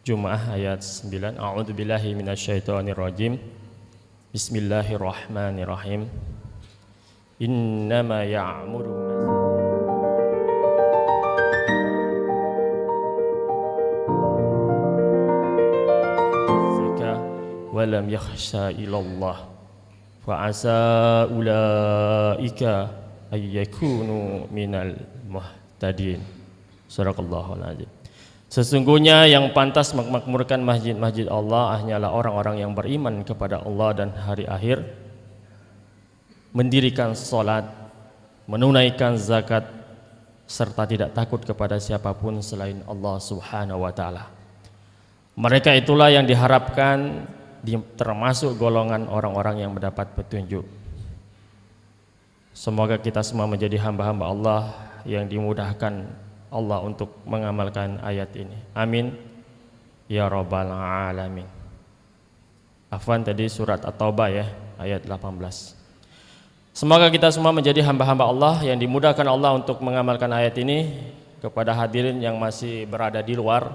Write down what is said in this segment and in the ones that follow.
Jum'ah ayat 9. A'udzubillahi minasyaitonirrajim. Bismillahirrahmanirrahim. Innama ya'muru zakah wa lam yakhsha ilallah fa asa ulaika ayyakunu minal muhtadin. Sadaqallahul azim. Sesungguhnya yang pantas memakmurkan masjid-masjid Allah hanyalah orang-orang yang beriman kepada Allah dan hari akhir, mendirikan salat, menunaikan zakat, serta tidak takut kepada siapapun selain Allah Subhanahu wa taala. Mereka itulah yang diharapkan termasuk golongan orang-orang yang mendapat petunjuk. Semoga kita semua menjadi hamba-hamba Allah yang dimudahkan Allah untuk mengamalkan ayat ini. Amin ya rabbal alamin. Afwan, tadi surat At-Taubah ya, ayat 18. Semoga kita semua menjadi hamba-hamba Allah yang dimudahkan Allah untuk mengamalkan ayat ini. Kepada hadirin yang masih berada di luar,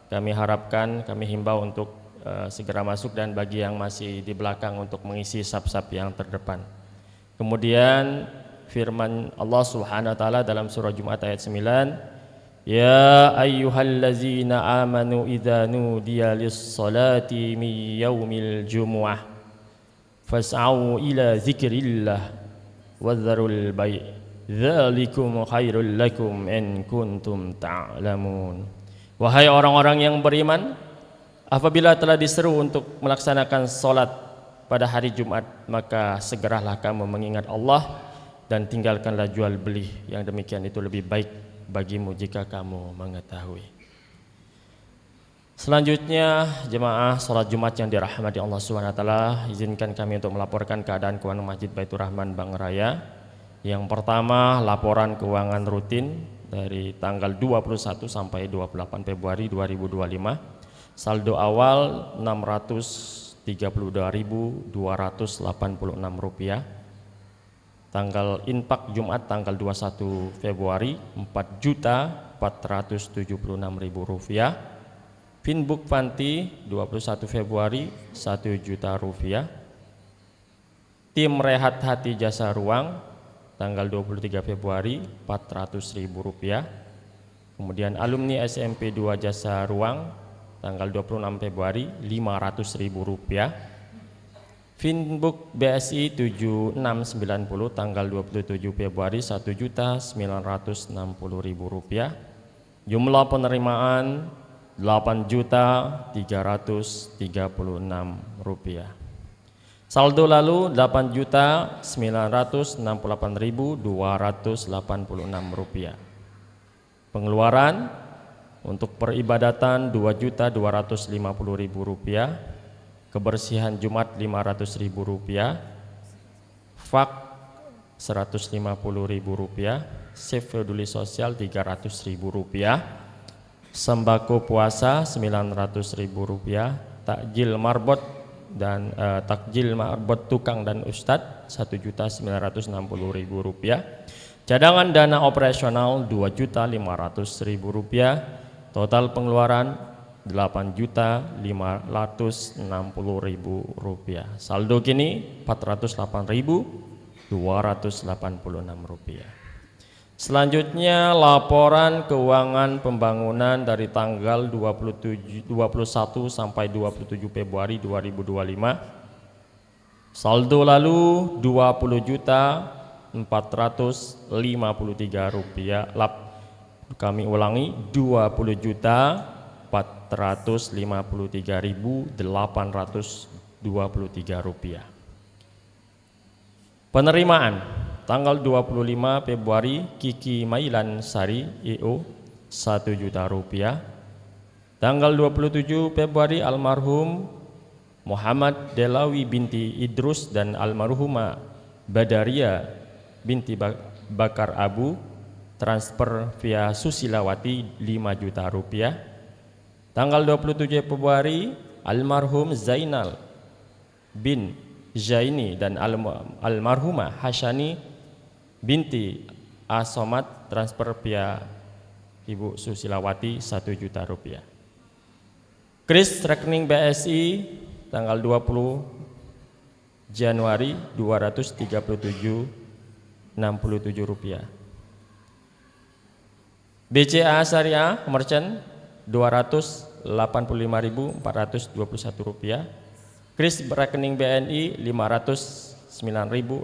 kami harapkan, kami himbau untuk segera masuk, dan bagi yang masih di belakang untuk mengisi saf-saf yang terdepan. Kemudian firman Allah Subhanahu wa taala dalam surah Jumat ayat 9, ya ayyuhallazina amanu idza nudiya lis-salati min yaumil jumu'ah fas'au ila dzikrillah wadharul bai' dzalikum khairul lakum in kuntum ta'lamun. Wahai orang-orang yang beriman, apabila telah diseru untuk melaksanakan salat pada hari Jumat, maka segeralah kamu mengingat Allah dan tinggalkanlah jual beli, yang demikian itu lebih baik bagimu jika kamu mengetahui. Selanjutnya jemaah salat Jumat yang dirahmati Allah Subhanahu wa taala, izinkan kami untuk melaporkan keadaan keuangan Masjid Baitur Rahman Bang Raya. Yang pertama, laporan keuangan rutin dari tanggal 21 sampai 28 Februari 2025. Saldo awal Rp632.286. Tanggal infak Jumat tanggal 21 Februari Rp4.476.000. Finbook Fanti 21 Februari Rp1.000.000. Tim Rehat Hati Jasa Ruang tanggal 23 Februari Rp400.000. Kemudian alumni SMP 2 Jasa Ruang tanggal 26 Februari Rp500.000. Finbook BSI 7690 tanggal 27 Februari Rp1.960.000. Jumlah penerimaan Rp8.336. Saldo lalu Rp8.968.286. Pengeluaran untuk peribadatan Rp2.250.000. Kebersihan Jumat Rp500.000, fak Rp150.000, save peduli sosial Rp300.000, sembako puasa Rp900.000, takjil marbot dan takjil marbot tukang dan ustadz Rp1.960.000, cadangan dana operasional Rp2.500.000, total pengeluaran Rp8.560.000. Saldo kini Rp408.286. Selanjutnya laporan keuangan pembangunan dari tanggal 21 sampai 27 Februari 2025. Saldo lalu Rp20.453. Kami ulangi, Rp20.453.823. Penerimaan tanggal 25 Februari Kiki Mailan Sari EO Rp1.000.000. Tanggal 27 Februari almarhum Muhammad Delawi binti Idrus dan almarhumah Badaria binti Bakar Abu, transfer via Susilawati Rp5.000.000. Tanggal 27 Februari almarhum Zainal bin Zaini dan almarhumah Hasyani binti Asomat, transfer via Ibu Susilawati Rp1.000.000. Kris rekening BSI tanggal 20 Januari 237,67 rupiah. BCA Syariah Merchant 285.421 rupiah. Kris rekening BNI 509.585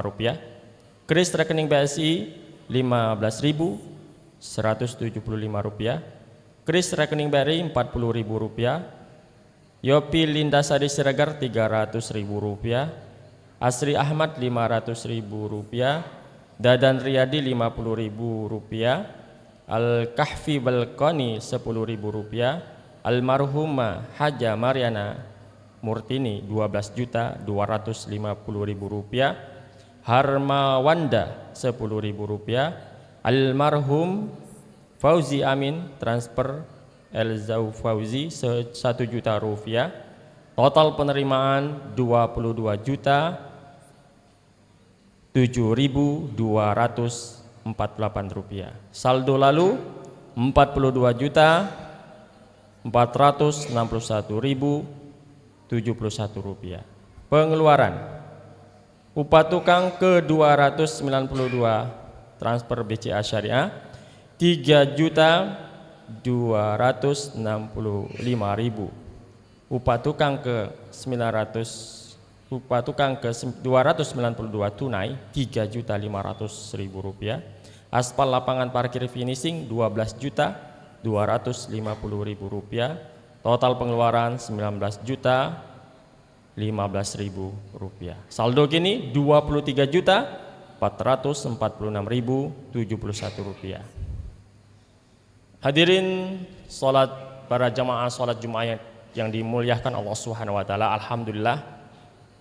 rupiah. Kris rekening BSI 15.175 rupiah. Kris rekening BRI 40.000 rupiah. Yopi Lindasari Siregar 300.000 rupiah. Asri Ahmad 500.000 rupiah. Dadan Riyadi 50.000 rupiah. Al-Kahfi Balkoni 10.000 rupiah. Almarhumah Haja Mariana Murtini 12.250.000 rupiah. Harmawanda 10.000 rupiah. Almarhum Fauzi Amin transfer Elzau Fauzi 1 juta rupiah. Total penerimaan 22.7.248 rupiah. Saldo lalu 42.461.071 rupiah. Pengeluaran upah tukang ke 292 transfer BCA Syariah 3.265.000. Upah tukang ke 292 tunai 3.500.000 rupiah. Aspal lapangan parkir finishing 12.250.000 rupiah. Total pengeluaran 19.015.000 rupiah. Saldo kini 23.446.071 rupiah. Hadirin salat para jamaah salat Jumat yang dimuliakan Allah Subhanahu wa taala, alhamdulillah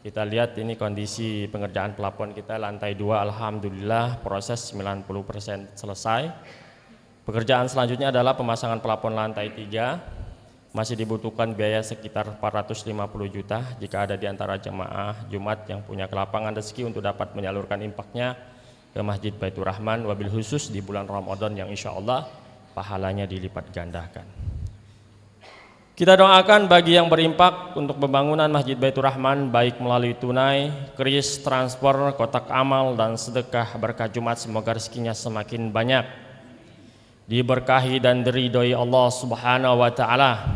kita lihat ini kondisi pengerjaan pelafon kita lantai 2, alhamdulillah proses 90% selesai. Pekerjaan selanjutnya adalah pemasangan pelafon lantai 3. Masih dibutuhkan biaya sekitar 450 juta jika ada di antara jamaah Jumat yang punya kelapangan rezeki untuk dapat menyalurkan infaknya ke Masjid Baitur Rahman, wabil khusus di bulan Ramadan yang insya Allah pahalanya dilipat gandakan. Kita doakan bagi yang berimpak untuk pembangunan Masjid Baitur Rahman baik melalui tunai, kris, transfer, kotak amal dan sedekah berkah Jumat, semoga rezekinya semakin banyak, diberkahi dan diridhoi Allah Subhanahu wa taala,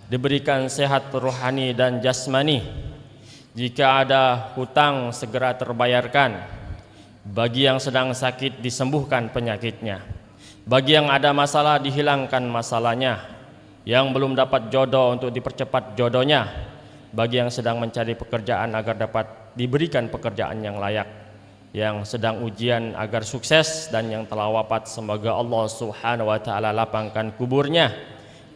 diberikan sehat rohani dan jasmani. Jika ada hutang segera terbayarkan, bagi yang sedang sakit disembuhkan penyakitnya, bagi yang ada masalah dihilangkan masalahnya, yang belum dapat jodoh untuk dipercepat jodohnya, bagi yang sedang mencari pekerjaan agar dapat diberikan pekerjaan yang layak, yang sedang ujian agar sukses, dan yang telah wafat semoga Allah Subhanahu wa taala lapangkan kuburnya,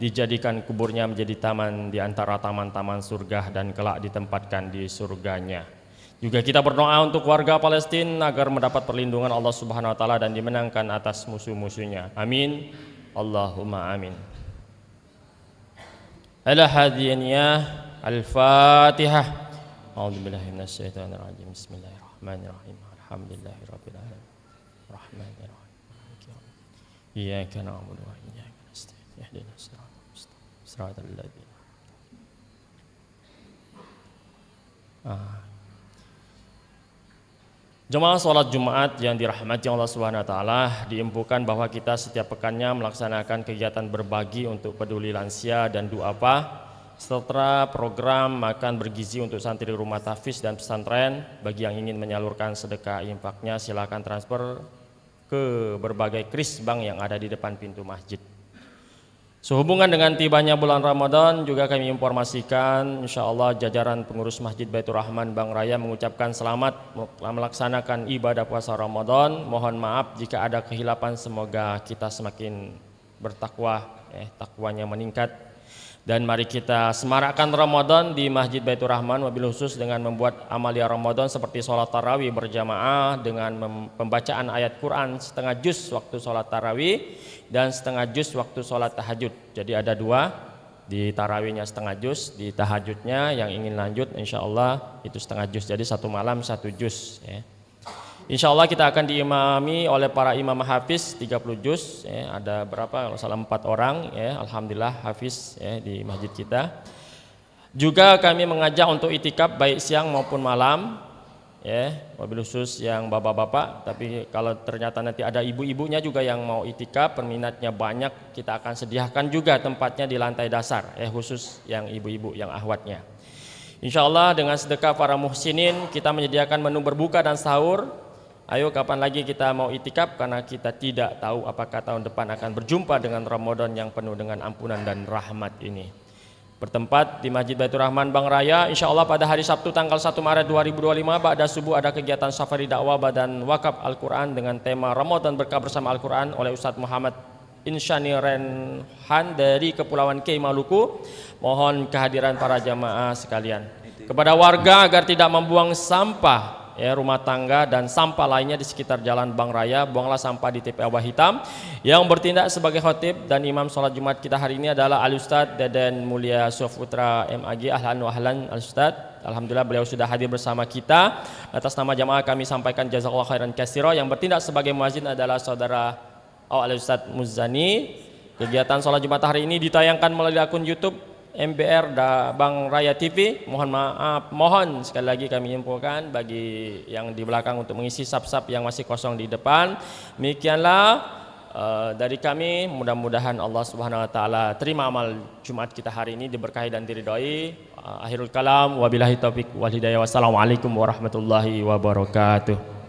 dijadikan kuburnya menjadi taman di antara taman-taman surga dan kelak ditempatkan di surganya. Juga kita berdoa untuk warga Palestina agar mendapat perlindungan Allah Subhanahu wa taala dan dimenangkan atas musuh-musuhnya. Amin. Allahumma amin. Al-Hadiyaniyah Al-Fatihah. A'udzubillahi minasyaitonir rajim. Bismillahirrahmanirrahim. Alhamdulillahirabbil alamin. Rahmanirrahim. Iyyaka na'budu wa iyyaka nasta'in. Ihdinas siratal mustaqim. Siratal ladzina Jemaah sholat Jumat yang dirahmati Allah Subhanahu wa taala, diinfokan bahwa kita setiap pekannya melaksanakan kegiatan berbagi untuk peduli lansia dan duafa serta program makan bergizi untuk santri rumah tahfiz dan pesantren. Bagi yang ingin menyalurkan sedekah infaknya silakan transfer ke berbagai kris bank yang ada di depan pintu masjid. Sehubungan dengan tibanya bulan Ramadan, juga kami informasikan insyaallah jajaran pengurus Masjid Baitur Rahman Bang Raya mengucapkan selamat melaksanakan ibadah puasa Ramadan. Mohon maaf jika ada kehilapan, semoga kita semakin bertakwa, takwanya meningkat. Dan mari kita semarakkan Ramadan di Masjid Baitur Rahman, wabil khusus dengan membuat amalia Ramadan seperti sholat tarawih berjamaah dengan pembacaan ayat Quran setengah juz waktu sholat tarawih dan setengah juz waktu sholat tahajud. Jadi ada dua, di tarawihnya setengah juz, di tahajudnya yang ingin lanjut insya Allah itu setengah juz. Jadi satu malam satu juz. Insya Allah kita akan diimami oleh para imam hafiz 30 juz ya, ada berapa kalau salah 4 orang ya, alhamdulillah hafiz ya, di masjid kita. Juga kami mengajak untuk itikaf baik siang maupun malam ya, wabil khusus yang bapak-bapak, tapi kalau ternyata nanti ada ibu-ibunya juga yang mau itikaf, peminatnya banyak, kita akan sediakan juga tempatnya di lantai dasar ya, khusus yang ibu-ibu yang ahwatnya. Insya Allah dengan sedekah para muhsinin kita menyediakan menu berbuka dan sahur. Ayo kapan lagi kita mau itikaf, karena kita tidak tahu apakah tahun depan akan berjumpa dengan Ramadan yang penuh dengan ampunan dan rahmat ini. Bertempat di Masjid Baitur Rahman Bang Raya, insya Allah pada hari Sabtu tanggal 1 Maret 2025 pada subuh ada kegiatan safari dakwah Badan Wakaf Al-Quran dengan tema Ramadan Berkah Bersama Al-Quran oleh Ustadz Muhammad Insyani Renhan dari Kepulauan K Maluku. Mohon kehadiran para jamaah sekalian. Kepada warga agar tidak membuang sampah ya, rumah tangga dan sampah lainnya di sekitar jalan Bang Raya, buanglah sampah di TPA Awah Hitam. Yang bertindak sebagai khotib dan imam sholat Jumat kita hari ini adalah Al-Ustadz Deden Mulia Sofutra MAG. Ahlan wa ahlan Al-Ustadz, alhamdulillah beliau sudah hadir bersama kita. Atas nama jamaah kami sampaikan jazakallah khairan katsira. Yang bertindak sebagai muazzin adalah saudara Al-Ustadz Muzani. Kegiatan sholat Jumat hari ini ditayangkan melalui akun YouTube MBR Bang Raya TV. Mohon maaf, mohon sekali lagi kami infokan bagi yang di belakang untuk mengisi sap-sap yang masih kosong di depan. Demikianlah dari kami, mudah-mudahan Allah Subhanahu wa taala terima amal Jumat kita hari ini, diberkahi dan diridhoi. Akhirul kalam, wabillahi taufik wal hidayah. Wassalamualaikum warahmatullahi wabarakatuh.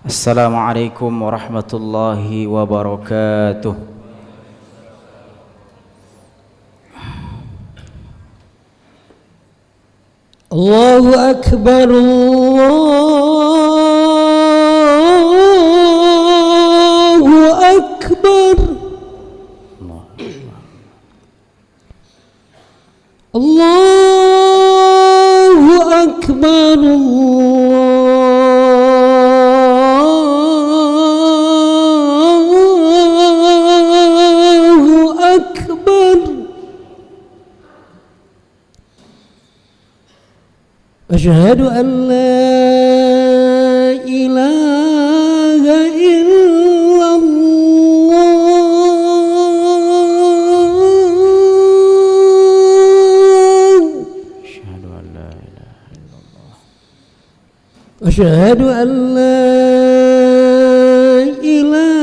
Assalamualaikum warahmatullahi wabarakatuh. Allahu Akbar, Allahu Akbar, Allahu Akbar, Asyhadu an la ilaha illallah. Asyhadu an la ilaha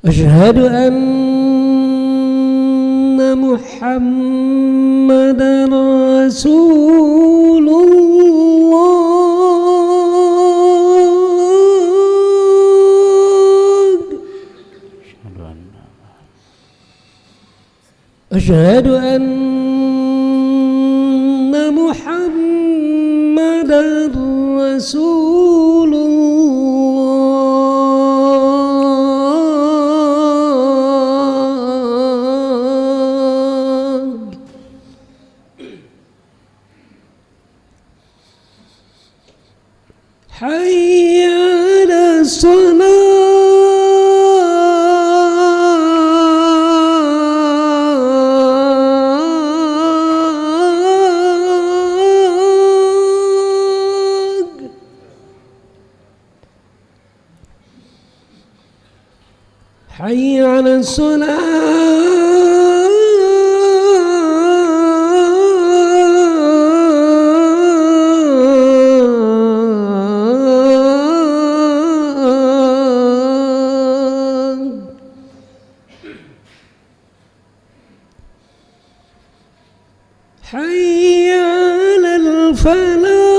Asyhadu anna Muhammadan Rasulullah. Asyhadu anna Muhammadan Rasulullah. Hayya 'alas salat. Hayya 'alas salat. حي على الفلاح.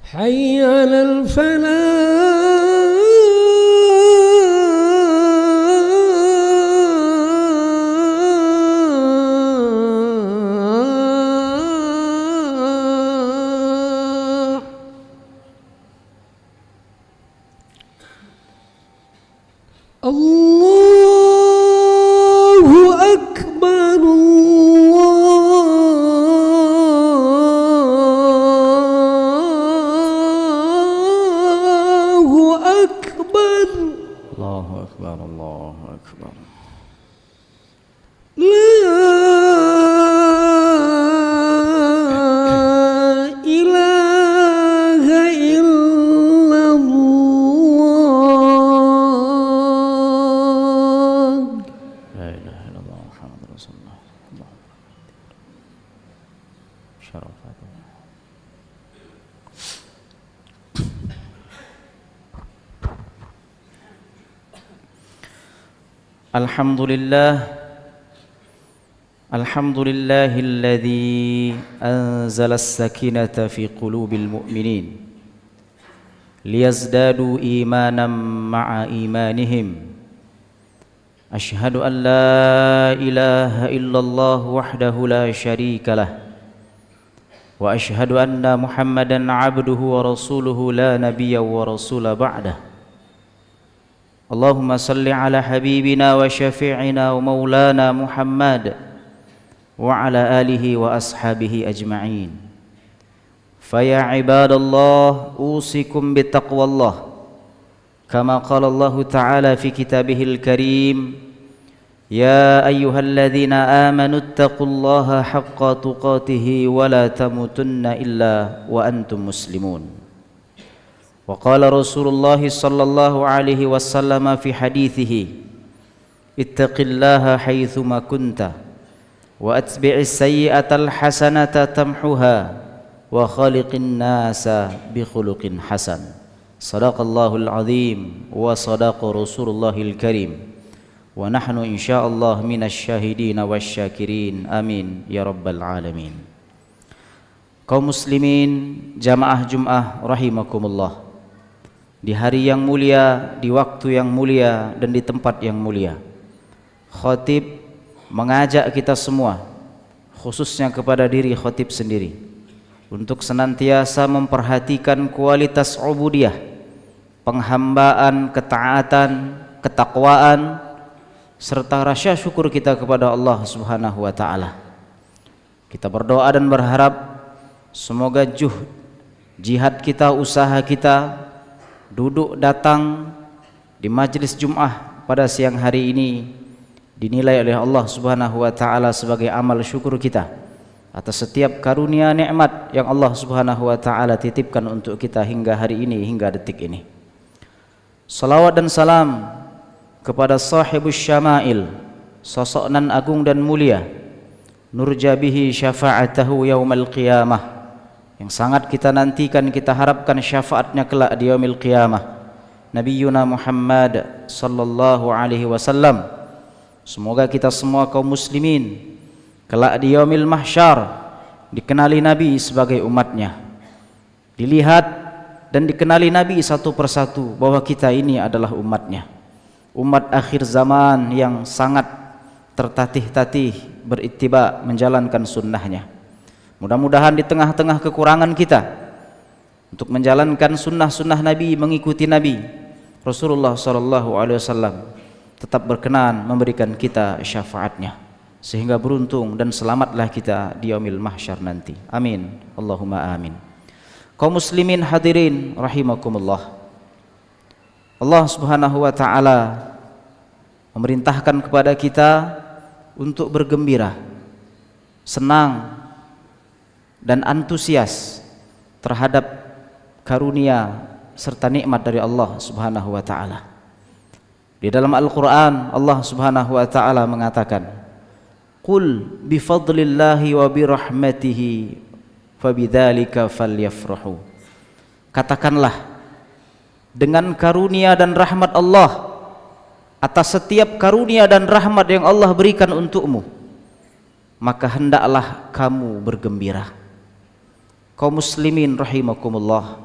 حي على الفلاح. Alhamdulillahilladzi anzala as-sakinata fi qulubil mu'minin liyazdadu imanan ma'a imanihim. Ashhadu an la ilaha illallah wahdahu la syarika lah wa ashhadu anna Muhammadan abduhu wa rasuluhu la nabiyya wa rasula ba'dah. Allahumma salli ala habibina wa syafi'ina wa maulana Muhammad wa ala alihi wa ashabihi ajma'in. Faya ibadallah usikum bittaqwallah kama qala Allah ta'ala fi kitabihil karim, ya ayyuhalladzina amanu ittaqullaha haqqa tuqatih wa la tamutunna illa wa antum muslimun. Wa qala Rasulullah sallallahu alaihi wasallam fi hadithihi, ittaqillaha haitsuma kunta wa atbi'is sayyi'atal hasanata tamhuha wa khaliqin nasa bi khuluqin hasan. Sadaqallahul azim wa sadaqa Rasulullahil karim wa nahnu insyaallah minasy syahidin wasyakirin. Amin ya rabbal alamin. Kaum muslimin jamaah Jumat rahimakumullah, di hari yang mulia, di waktu yang mulia, dan di tempat yang mulia, khatib mengajak kita semua, khususnya kepada diri khatib sendiri, untuk senantiasa memperhatikan kualitas ubudiyah, penghambaan, ketaatan, ketakwaan, serta rasa syukur kita kepada Allah Subhanahu wa taala. Kita berdoa dan berharap semoga jihad kita, usaha kita, duduk datang di majlis Jumat pada siang hari ini dinilai oleh Allah Subhanahu wa taala sebagai amal syukur kita atas setiap karunia nikmat yang Allah Subhanahu wa taala titipkan untuk kita hingga hari ini, hingga detik ini. Salawat dan salam kepada sahibus syama'il, sosok nan agung dan mulia, nurjabihi syafa'atahu yaumal qiyamah, yang sangat kita nantikan, kita harapkan syafaatnya kelak di yaumil qiyamah, Nabiyuna Muhammad sallallahu alaihi wasallam. Semoga kita semua kaum muslimin kelak di yaumil mahsyar dikenali Nabi sebagai umatnya, dilihat dan dikenali Nabi satu persatu bahwa kita ini adalah umatnya, umat akhir zaman yang sangat tertatih-tatih berittiba, menjalankan sunnahnya. Mudah-mudahan di tengah-tengah kekurangan kita untuk menjalankan sunnah-sunnah Nabi, mengikuti Nabi Rasulullah SAW, tetap berkenan memberikan kita syafaatnya, sehingga beruntung dan selamatlah kita di yaumil mahsyar nanti. Amin, Allahumma amin. Kaum muslimin hadirin rahimakumullah, Allah Subhanahu wa taala memerintahkan kepada kita untuk bergembira, senang dan antusias terhadap karunia serta nikmat dari Allah Subhanahu wa taala. Di dalam Al-Qur'an Allah Subhanahu wa taala mengatakan, "Qul bi fadlillahi wa bi rahmatihi fabidzalika falyafrahu." Katakanlah, dengan karunia dan rahmat Allah, atas setiap karunia dan rahmat yang Allah berikan untukmu, maka hendaklah kamu bergembira. Kaum muslimin rahimakumullah,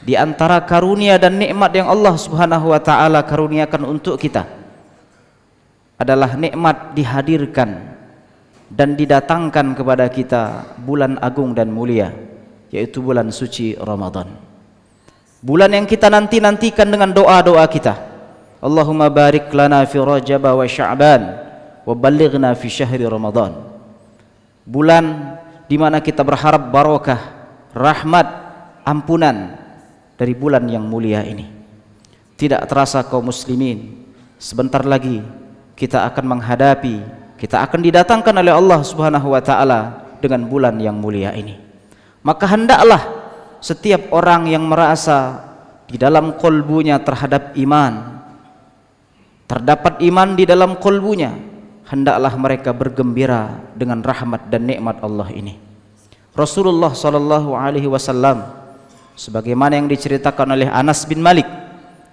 di antara karunia dan nikmat yang Allah Subhanahu wa taala karuniakan untuk kita adalah nikmat dihadirkan dan didatangkan kepada kita bulan agung dan mulia, yaitu bulan suci Ramadan. Bulan yang kita nanti-nantikan dengan doa-doa kita. Allahumma barik lana fi Rajab wa Sya'ban wa ballighna fi syahri Ramadan. Bulan di mana kita berharap barokah, rahmat, ampunan dari bulan yang mulia ini. Tidak terasa kaum muslimin, sebentar lagi kita akan menghadapi, kita akan didatangkan oleh Allah Subhanahu wa taala dengan bulan yang mulia ini. Maka hendaklah setiap orang yang merasa di dalam kolbunya terhadap iman, terdapat iman di dalam kolbunya, hendaklah mereka bergembira dengan rahmat dan nikmat Allah ini. Rasulullah sallallahu alaihi wasallam sebagaimana yang diceritakan oleh Anas bin Malik,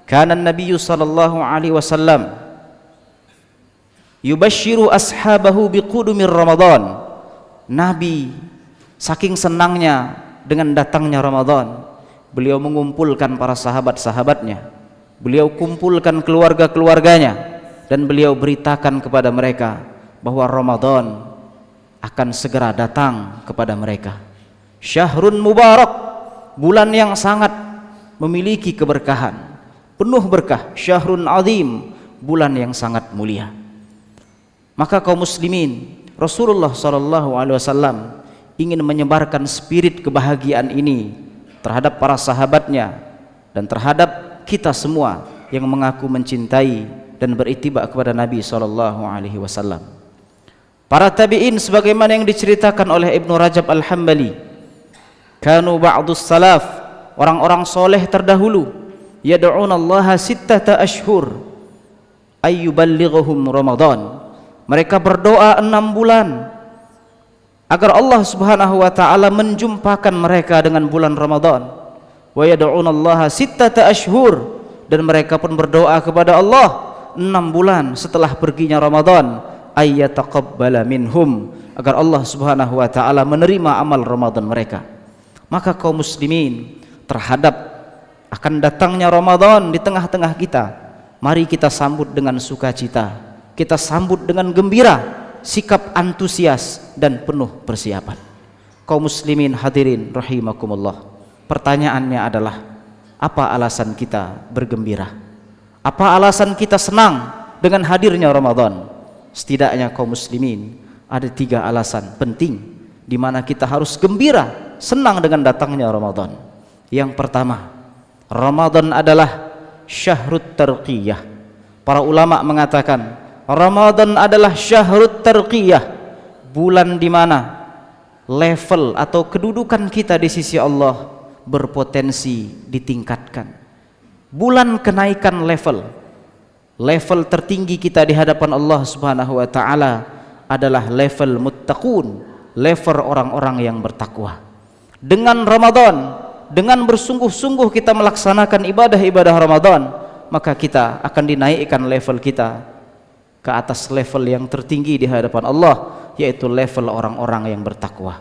kana an-nabiy sallallahu alaihi wasallam yubashshiru ashabahu biqudumir Ramadan. Nabi saking senangnya dengan datangnya Ramadan, beliau mengumpulkan para sahabat-sahabatnya, beliau kumpulkan keluarga-keluarganya, dan beliau beritakan kepada mereka bahwa Ramadan akan segera datang kepada mereka. Syahrun mubarak, bulan yang sangat memiliki keberkahan, penuh berkah. Syahrun azim, bulan yang sangat mulia. Maka kaum muslimin, Rasulullah SAW ingin menyebarkan spirit kebahagiaan ini terhadap para sahabatnya dan terhadap kita semua yang mengaku mencintai dan berittiba kepada Nabi SAW. Para tabi'in sebagaimana yang diceritakan oleh Ibnu Rajab Al-Hambali, kanu ba'dus salaf, orang-orang soleh terdahulu, yad'unallaha sittata ashhur ayyuballighuhum Ramadan. Mereka berdoa 6 bulan agar Allah Subhanahu wa taala menjumpakan mereka dengan bulan Ramadan. Wa yad'unallaha sittata ashhur, dan mereka pun berdoa kepada Allah 6 bulan setelah perginya Ramadan, ayyataqabbala minhum, agar Allah Subhanahu wa taala menerima amal Ramadan mereka. Maka kaum muslimin, terhadap akan datangnya Ramadan di tengah-tengah kita, mari kita sambut dengan sukacita, kita sambut dengan gembira, sikap antusias dan penuh persiapan. Kaum muslimin hadirin rahimakumullah, pertanyaannya adalah, apa alasan kita bergembira? Apa alasan kita senang dengan hadirnya Ramadan? Setidaknya kaum muslimin, ada 3 alasan penting di mana kita harus gembira, senang dengan datangnya Ramadan. Yang pertama, Ramadan adalah syahrut tarqiyah. Para ulama mengatakan Ramadan adalah syahrut tarqiyah, bulan di mana level atau kedudukan kita di sisi Allah berpotensi ditingkatkan. Bulan kenaikan level tertinggi kita di hadapan Allah Subhanahu wa taala adalah level muttaqun, level orang-orang yang bertakwa. Dengan Ramadan, dengan bersungguh-sungguh kita melaksanakan ibadah-ibadah Ramadan, maka kita akan dinaikkan level kita ke atas level yang tertinggi di hadapan Allah, yaitu level orang-orang yang bertakwa.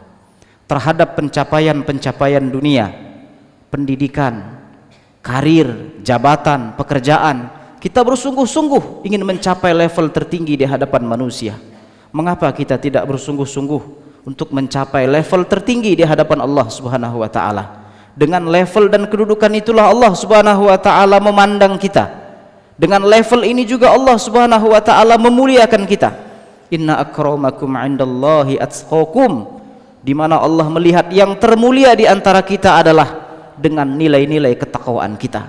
Terhadap pencapaian-pencapaian dunia, pendidikan, karir, jabatan, pekerjaan, kita bersungguh-sungguh ingin mencapai level tertinggi di hadapan manusia. Mengapa kita tidak bersungguh-sungguh untuk mencapai level tertinggi di hadapan Allah Subhanahu wa taala? Dengan level dan kedudukan itulah Allah Subhanahu wa taala memandang kita. Dengan level ini juga Allah Subhanahu wa taala memuliakan kita. Inna akramakum 'indallahi atqakum, di mana Allah melihat yang termulia di antara kita adalah dengan nilai-nilai ketakwaan kita.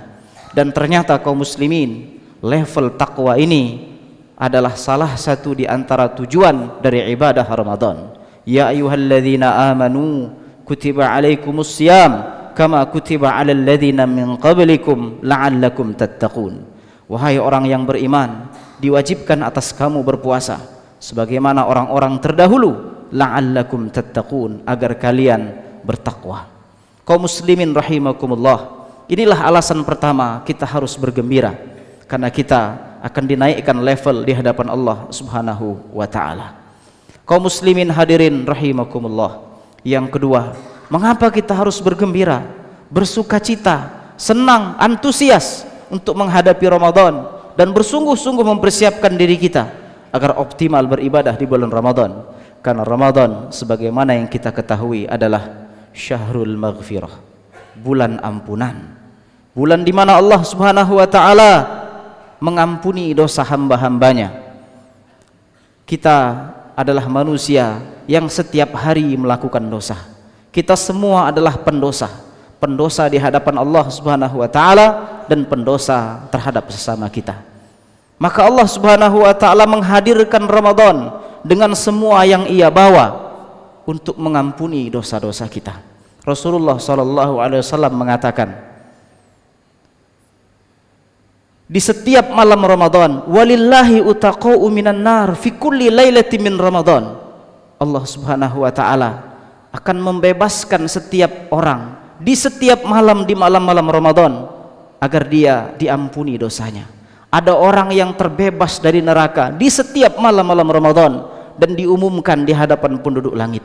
Dan ternyata kaum muslimin, level takwa ini adalah salah satu di antara tujuan dari ibadah Ramadan. Ya ayyuhalladzina amanu kutiba 'alaikumus syiyam kama kutiba 'alal ladzina min qablikum la'allakum tattaqun. Wahai orang yang beriman, diwajibkan atas kamu berpuasa sebagaimana orang-orang terdahulu, la'allakum tattaqun, agar kalian bertakwa. Kaum muslimin rahimakumullah, inilah alasan pertama kita harus bergembira, karena kita akan dinaikkan level di hadapan Allah Subhanahu wa taala. Kaum muslimin hadirin rahimakumullah, yang kedua, mengapa kita harus bergembira, bersukacita, senang, antusias untuk menghadapi Ramadan dan bersungguh-sungguh mempersiapkan diri kita agar optimal beribadah di bulan Ramadan? Karena Ramadan sebagaimana yang kita ketahui adalah syahrul maghfirah, bulan ampunan, bulan di mana Allah Subhanahu wa taala mengampuni dosa hamba-hambanya. Kita adalah manusia yang setiap hari melakukan dosa. Kita semua adalah pendosa di hadapan Allah Subhanahu wa taala dan pendosa terhadap sesama kita. Maka Allah Subhanahu wa taala menghadirkan Ramadan dengan semua yang ia bawa untuk mengampuni dosa-dosa kita. Rasulullah sallallahu alaihi wasallam mengatakan, di setiap malam Ramadan. Walillahi utaqau minan nar fi kulli lailatin min Ramadan. Allah Subhanahu wa taala akan membebaskan setiap orang di setiap malam di malam-malam Ramadan agar dia diampuni dosanya. Ada orang yang terbebas dari neraka di setiap malam-malam Ramadan dan diumumkan di hadapan penduduk langit.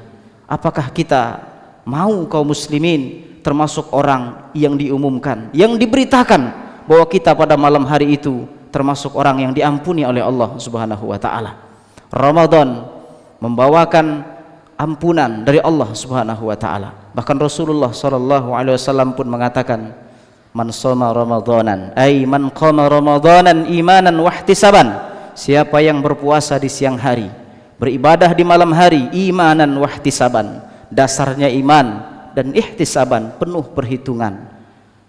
Apakah kita mau kaum muslimin termasuk orang yang diumumkan, yang diberitakan bahwa kita pada malam hari itu termasuk orang yang diampuni oleh Allah Subhanahu wa taala? Ramadan membawakan ampunan dari Allah Subhanahu wa taala. Bahkan Rasulullah sallallahu alaihi wasallam pun mengatakan, "Man shoma Ramadanan, ay man qama Ramadanan imanan wa ihtisaban." Siapa yang berpuasa di siang hari, beribadah di malam hari, imanan wa ihtisaban, dasarnya iman dan ihtisaban, penuh perhitungan,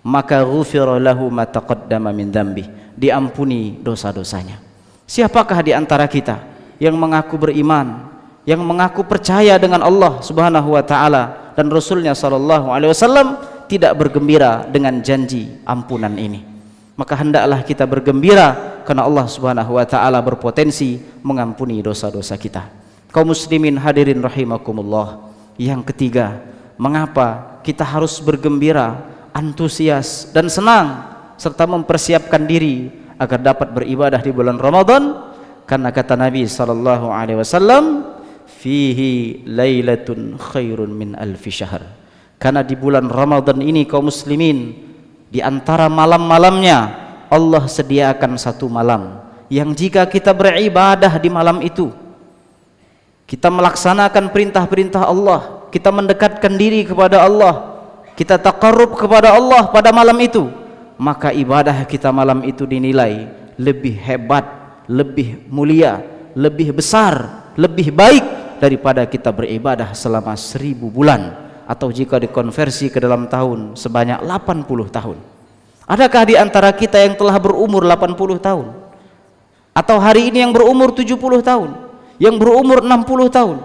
maka ghufira lahu ma taqaddama min dzambi, diampuni dosa-dosanya. Siapakah di antara kita yang mengaku beriman, yang mengaku percaya dengan Allah Subhanahu wa taala dan Rasulnya sallallahu alaihi wasallam tidak bergembira dengan janji ampunan ini? Maka hendaklah kita bergembira karena Allah Subhanahu wa taala berpotensi mengampuni dosa-dosa kita. Kaum muslimin hadirin rahimakumullah. Yang ketiga, mengapa kita harus bergembira, antusias dan senang serta mempersiapkan diri agar dapat beribadah di bulan Ramadan? Karena kata Nabi sallallahu alaihi wasallam, fihi lailatun khairun min alfi syahr. Karena di bulan Ramadan ini kaum muslimin, di antara malam-malamnya Allah sediakan satu malam yang jika kita beribadah di malam itu, kita melaksanakan perintah-perintah Allah, kita mendekatkan diri kepada Allah, kita taqarrub kepada Allah pada malam itu, maka ibadah kita malam itu dinilai lebih hebat, lebih mulia, lebih besar, lebih baik daripada kita beribadah selama 1000 bulan, atau jika dikonversi ke dalam tahun sebanyak 80 tahun. Adakah di antara kita yang telah berumur 80 tahun? Atau hari ini yang berumur 70 tahun? Yang berumur 60 tahun?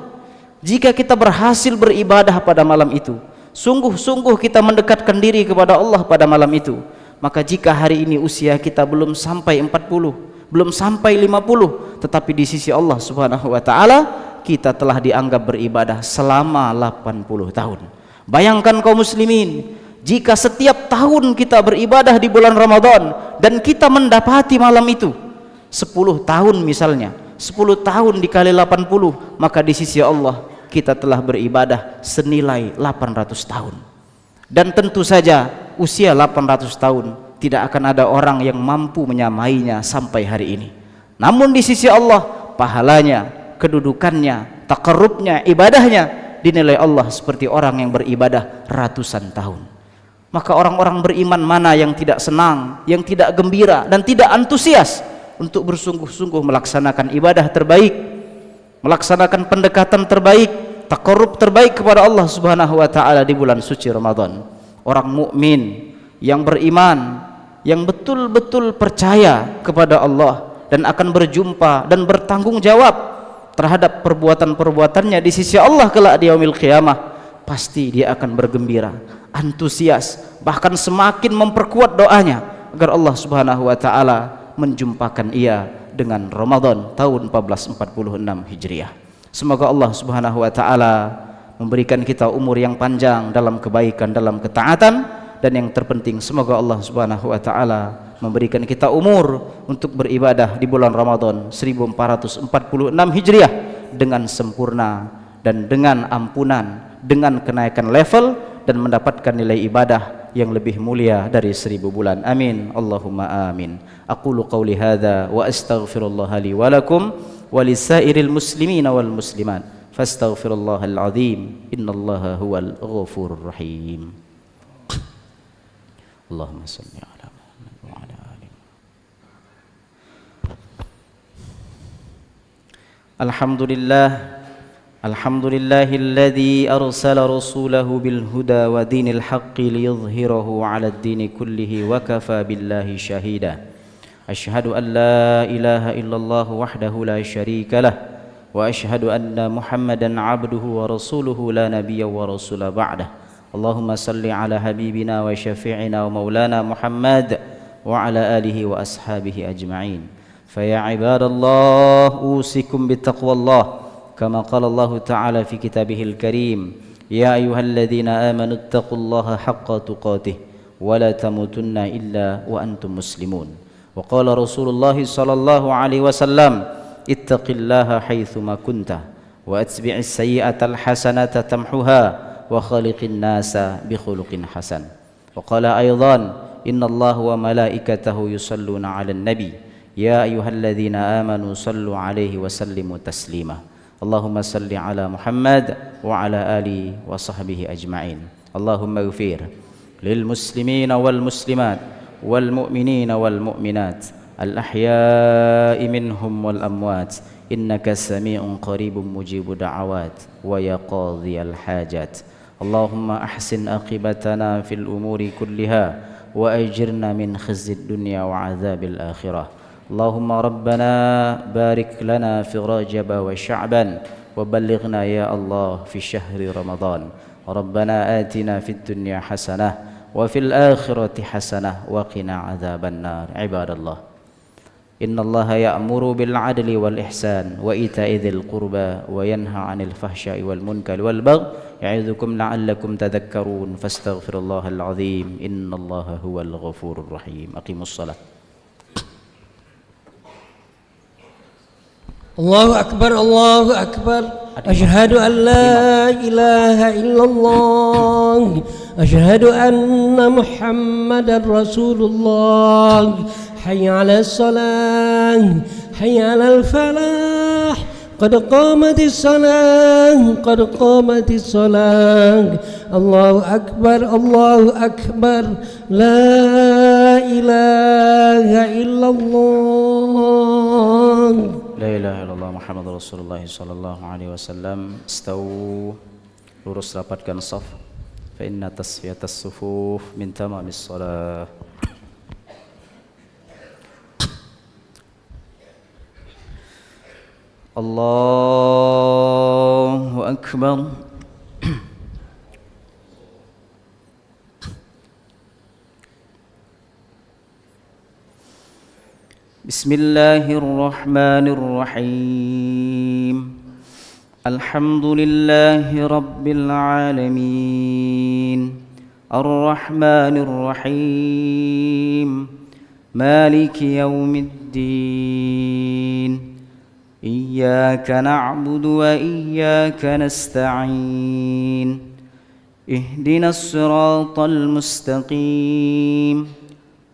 Jika kita berhasil beribadah pada malam itu, sungguh-sungguh kita mendekatkan diri kepada Allah pada malam itu, maka jika hari ini usia kita belum sampai 40, belum sampai 50, tetapi di sisi Allah Subhanahu wa taala kita telah dianggap beribadah selama 80 tahun. Bayangkan kaum muslimin, jika setiap tahun kita beribadah di bulan Ramadan dan kita mendapati malam itu 10 tahun misalnya, 10 tahun dikali 80, maka di sisi Allah kita telah beribadah senilai 800 tahun. Dan tentu saja usia 800 tahun tidak akan ada orang yang mampu menyamainya sampai hari ini. Namun di sisi Allah, pahalanya, kedudukannya, taqarrubnya, ibadahnya dinilai Allah seperti orang yang beribadah ratusan tahun. Maka orang-orang beriman mana yang tidak senang, yang tidak gembira dan tidak antusias untuk bersungguh-sungguh melaksanakan ibadah terbaik, melaksanakan pendekatan terbaik, taqarrub terbaik kepada Allah Subhanahu wa taala di bulan suci Ramadan. Orang mukmin yang beriman, yang betul-betul percaya kepada Allah dan akan berjumpa dan bertanggung jawab terhadap perbuatan-perbuatannya di sisi Allah kelak di yaumil qiyamah, pasti dia akan bergembira, antusias, bahkan semakin memperkuat doanya agar Allah Subhanahu wa taala menjumpakan ia dengan Ramadan tahun 1446 Hijriah. Semoga Allah Subhanahu wa taala memberikan kita umur yang panjang dalam kebaikan, dalam ketaatan, dan yang terpenting semoga Allah Subhanahu wa taala memberikan kita umur untuk beribadah di bulan Ramadan 1446 Hijriah dengan sempurna dan dengan ampunan, dengan kenaikan level dan mendapatkan nilai ibadah yang lebih mulia dari 1000 bulan. Amin. Allahumma amin. Aqulu qawli hadza wa astaghfirullah li wa lakum wa lisairil muslimina wal muslimat fastaghfirullahal azim innallaha huwal ghafurur rahim. Allahumma shalli ala Muhammad wa ala ali. Alhamdulillah, alhamdulillahilladzi arsala rasulahu bil huda wa dinil haqqi liyudhhirahu 'ala ad-dini kullihi wa kafa billahi shahida. Asyhadu an la ilaha illallah wahdahu la syarika lah wa asyhadu anna Muhammadan 'abduhu wa rasuluhu la nabiyya wa rasula ba'dah. Allahumma salli ala habibina wa syafi'ina wa maulana Muhammad وعلى آله وأصحابه أجمعين. فيا عباد الله أوصيكم بتقوى الله كما قال الله تعالى في كتابه الكريم: يا أيها الذين آمنوا اتقوا الله حق تقاته ولا تموتن إلا وأنتم مسلمون. وقال رسول الله صلى الله عليه وسلم: اتق الله حيثما كنت وأتبع السيئة الحسنة تمحها وخالق الناس بخلق حسن. وقال أيضا: إن الله وملائكته يصلون على النبي يا أيها الذين آمنوا صلوا عليه وسلموا تسليما. اللهم صل على محمد وعلى آله وصحبه أجمعين. اللهم اغفر للمسلمين والمسلمات والمؤمنين والمؤمنات الأحياء منهم والأموات إنك سميع قريب مجيب دعوات ويا قاضي الحاجات. اللهم أحسن عاقبتنا في الأمور كلها وأجرنا من خزي الدنيا وعذاب الآخرة. اللهم ربنا بارك لنا في رجب وشعبان وبلغنا يا الله في شهر رمضان. ربنا آتنا في الدنيا حسنة وفي الآخرة حسنة وقنا عذاب النار. عباد الله، إن الله يأمر بالعدل والإحسان وإيتاء ذي القربى وينهى عن الفحشاء والمنكر والبغي يعظكم لعلكم تذكرون. فاستغفر الله العظيم إن الله هو الغفور الرحيم. أقيموا الصلاة. الله أكبر الله أكبر. أشهد أن لا إله إلا الله. أشهد أن محمدا رسول الله. حي على الصلاة حي على الفلاح قد قامت الصلاة قد قامت الصلاة. الله أكبر الله أكبر. لا إله إلا الله. لا إله إلا الله محمد رسول الله صلى الله عليه وسلم. استووا، lurus rapatkan saf, fa inna tasfiyatas sufuf min tamamis shalah. Allahu akbar. Bismillahir Rahmanir Rahim. Alhamdulillahi Rabbil Alamin. Ar-Rahmanir Rahim. Maliki Yawmiddin. Iyyaka na'budu wa iyyaka nasta'in. Ihdinas siratal mustaqim.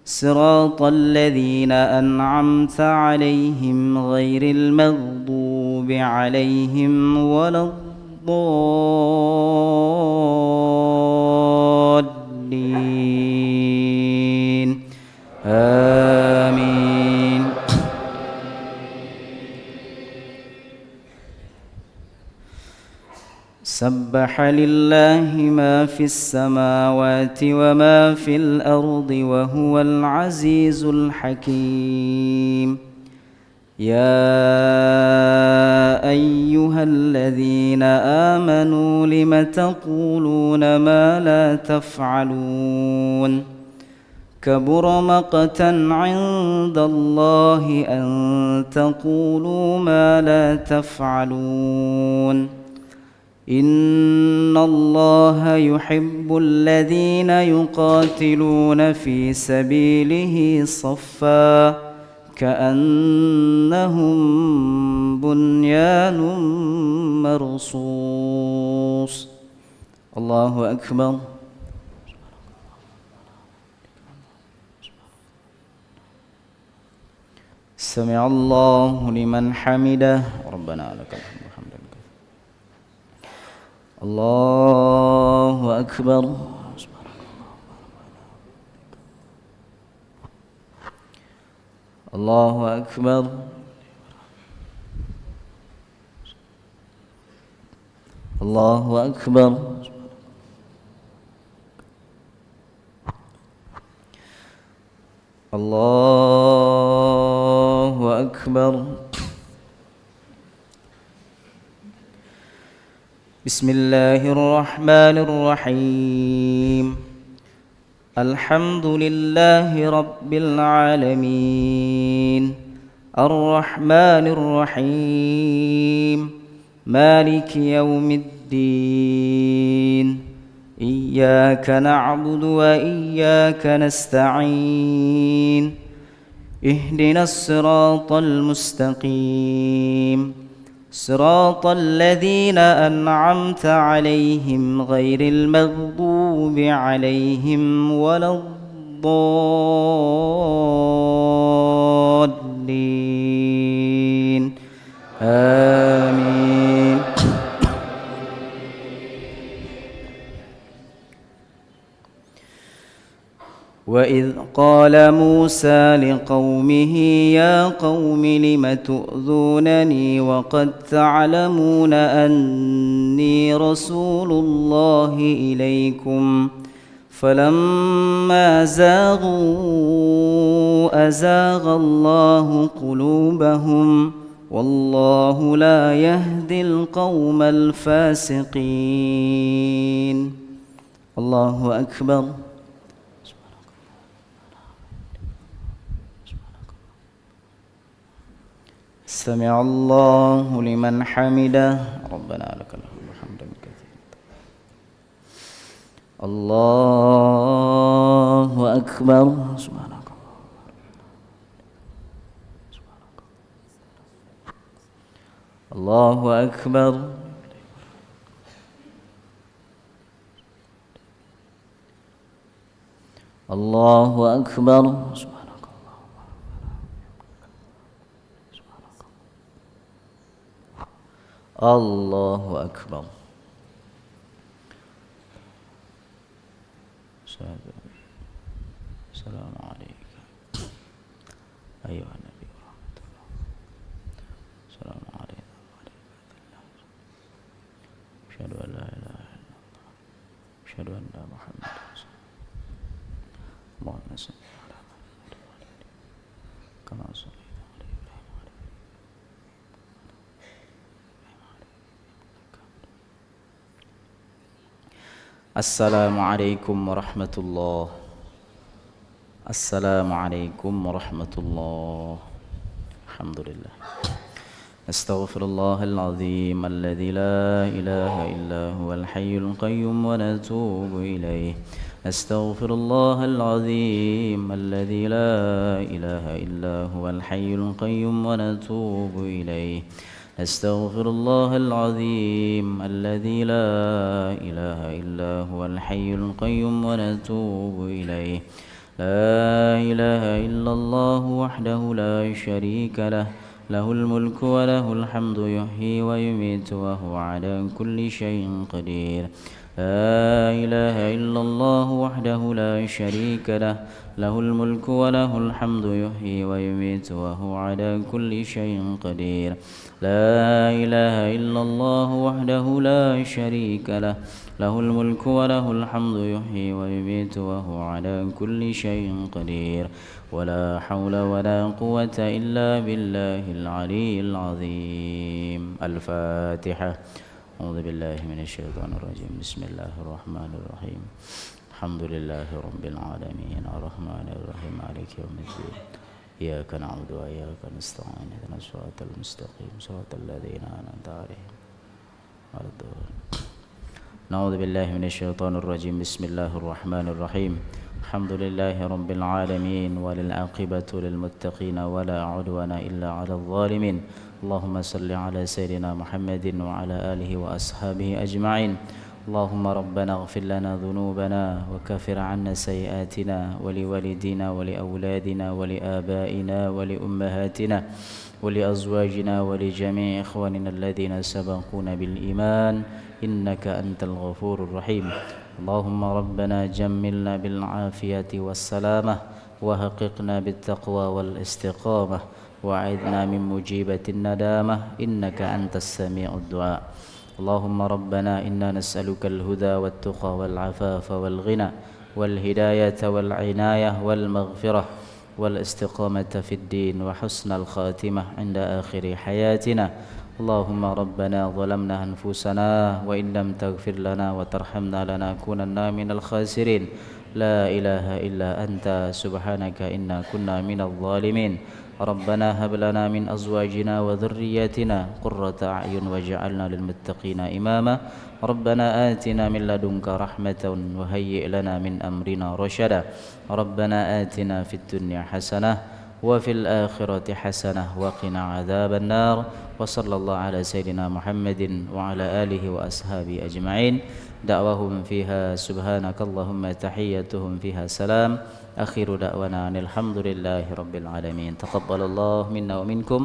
صراط الذين أنعمت عليهم غير المغضوب عليهم ولا الضالين. آمين. سبح لله ما في السماوات وما في الأرض وهو العزيز الحكيم. يا أيها الذين آمنوا لم تقولون ما لا تفعلون. كبر مقتا عند الله أن تقولوا ما لا تفعلون. إن الله يحب الذين يقاتلون في سبيله صفا كأنهم بنيان مرصوص. الله أكبر. سمع الله لمن حمده. ربنا لك الحمد. الله أكبر. الله أكبر. الله أكبر. الله أكبر. بسم الله الرحمن الرحيم. الحمد لله رب العالمين الرحمن الرحيم مالك يوم الدين إياك نعبد وإياك نستعين اهدنا الصراط المستقيم صراط الذين أنعمت عليهم غير المغضوب عليهم ولا الضالين آمين. وإذ قال موسى لقومه يا قوم لم تؤذونني وقد تعلمون أني رسول الله إليكم فلما زاغوا أزاغ الله قلوبهم والله لا يهدي القوم الفاسقين. الله أكبر. سمع الله لمن حمده ربنا لك الحمد حمدا كثيرا. الله أكبر. سبحانك الله أكبر. الله أكبر. الله أكبر. السلام عليك أيها النبي ورحمة الله. السلام علينا وعلى عباد الله. أشهد أن لا إله إلا الله. أشهد أن محمدا رسول الله. اللهم صل على محمد كما صليت على إبراهيم وعلى السلام عليكم ورحمة الله. السلام عليكم ورحمة الله. الحمد لله. نستغفر الله العظيم الذي لا إله إلا هو الحي القيوم ونتوب إليه. نستغفر الله العظيم الذي لا إله إلا هو الحي القيوم ونتوب إليه. نستغفر الله العظيم الذي لا إله إلا هو الحي القيوم ونتوب إليه. لا إله إلا الله وحده لا شريك له له الملك وله الحمد يحيي ويميت وهو على كل شيء قدير. لا إله إلا الله وحده لا شريك له له الملك وله الحمد يحيي ويميت وهو على كل شيء قدير. لا إله إلا الله وحده لا شريك له له الملك وله الحمد يحيي ويميت وهو على كل شيء قدير. ولا حول ولا قوة إلا بالله العلي العظيم. الفاتحة. أعوذ بالله من الشيطان الرجيم. بسم الله الرحمن الرحيم. الحمد لله رب العالمين الرحمن الرحيم مالك يوم الدين إياك نعبد وإياك نستعين اهدنا الصراط المستقيم صراط الذين أنعمت عليهم غير الضالين. نعوذ بالله من الشيطان الرجيم. بسم الله الرحمن الرحيم. الحمد لله رب العالمين وللعاقبة للمتقين ولا عدوان إلا على الظالمين. اللهم صل على سيدنا محمد وعلى آله وأصحابه أجمعين. اللهم ربنا اغفر لنا ذنوبنا وكفر عنا سيئاتنا ولوالدينا ولأولادنا ولآبائنا ولأمهاتنا ولأزواجنا ولجميع إخواننا الذين سبقونا بالإيمان إنك أنت الغفور الرحيم. اللهم ربنا جملنا بالعافية والسلامة وحققنا بالتقوى والاستقامة وأعذنا من مجيبة الندامة إنك أنت السميع الدعاء. اللهم ربنا إنا نسألك الهدى والتقى والعفاف والغنى والهداية والعناية والمغفرة والاستقامة في الدين وحسن الخاتمة عند آخر حياتنا. اللهم ربنا ظلمنا أنفسنا وإن لم تغفر لنا وترحمنا لنكونن من الخاسرين. لا إله إلا أنت سبحانك إنا كنا من الظالمين ربنا هب لنا من أزواجنا وذرياتنا قرة أعين واجعلنا للمتقين إماما ربنا آتنا من لدنك رحمة وهيئ لنا من أمرنا رشدا ربنا آتنا في الدنيا حسنة وفي الآخرة حسنة وقنا عذاب النار وصلى الله على سيدنا محمد وعلى آله وأصحابه أجمعين دعواهم فيها سبحانك اللهم تحيتهم فيها سلام آخر دعوانا الحمد لله رب العالمين تقبل الله منا ومنكم